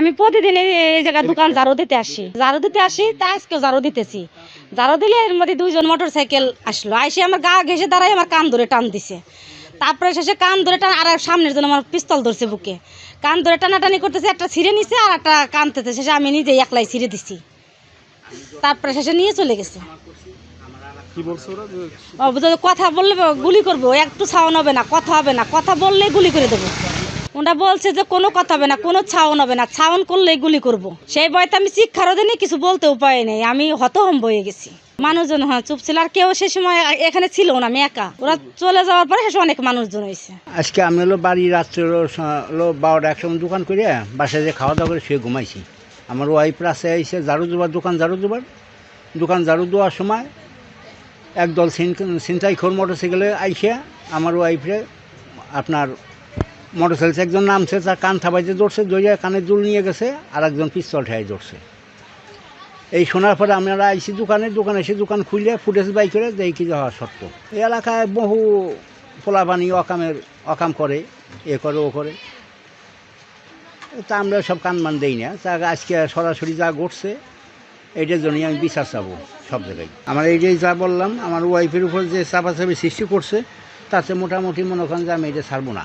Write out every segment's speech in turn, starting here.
আমি প্রতিদিন এই জায়গায় দোকান ঝাড়ু দিতে আসি তা আজকেও ঝাড়ু দিতেছি। ঝাড়ু দিলে এর মধ্যে দুইজন মোটরসাইকেল আসলো, আইসে আমার গা ঘেসে দাঁড়াই আমার কান ধরে টান দিছে। তারপরে শেষে কান ধরে টান আর সামনের জন্য আমার পিস্তল ধরছে বুকে, কান ধরে টানাটানি করতেছে, একটা ছিঁড়ে নিছে আর একটা কানতেছে, শেষে আমি নিজেই একলাই ছিঁড়ে দিছি। তারপরে শেষে নিয়ে চলে গেছে। কথা বললে গুলি করবো, একটু ছাউন হবে না, কথা হবে না, কথা বললে গুলি করে দেবো। ওরা বলছে যে কোনো কথা হবে না, কোনো ছাউন হবে না, ছাউন করলেই গুলি করব। সেই ভয়তে আমি শিক্ষারও দিনে কিছু বলতে উপায় নেই, আমি হতহম বয়ে গেছি। মানুষজন চুপ ছিল, আর কেউ সে সময় এখানে ছিল না, আমি একা। ওরা চলে যাওয়ার পরে সে অনেক মানুষজন হয়েছে। আজকে আমি বাড়ি রাত্রে 12টা একসময় দোকান করে বাসায় যে খাওয়া দাওয়া করে শুয়ে ঘুমাইছি। আমার ওয়াইফ রাস্তায় এসে দোকান ঝাড়ু দেওয়ার সময় একদল ছিনতাইখোর মোটরসাইকেলে আইসে আমার ওয়াইফরে আপনার মোটরসাইকেল একজন নামছে, তার কান থাবাইতে ধরছে, দরিয়া কানের দুল নিয়ে গেছে, আর একজন পিস্তল ঠেয়াই ধরছে। এই শোনার পরে আমরা আইসি দোকানে এসে দোকান খুলে ফুটেজ বাই করে দেখি যাওয়া সত্য। এই এলাকায় বহু পোলাপানি অকাম করে, এ করে ও করে, তা আমরা সব কানমান দেই না। তা আজকে সরাসরি যা ঘটছে এইটার জন্যই আমি বিচার চাবো সব জায়গায়। আমার এইটাই যা বললাম, আমার ওয়াইফের উপর যে চাপাচাপি সৃষ্টি করছে তাতে মোটামুটি মনে করেন যে আমি এটা ছাড়বো না।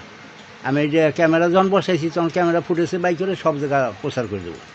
আমি এই যে ক্যামেরা যখন বসাইছি তখন ক্যামেরা ফুটেজে বাই করে সব জায়গা প্রচার করে দেবো।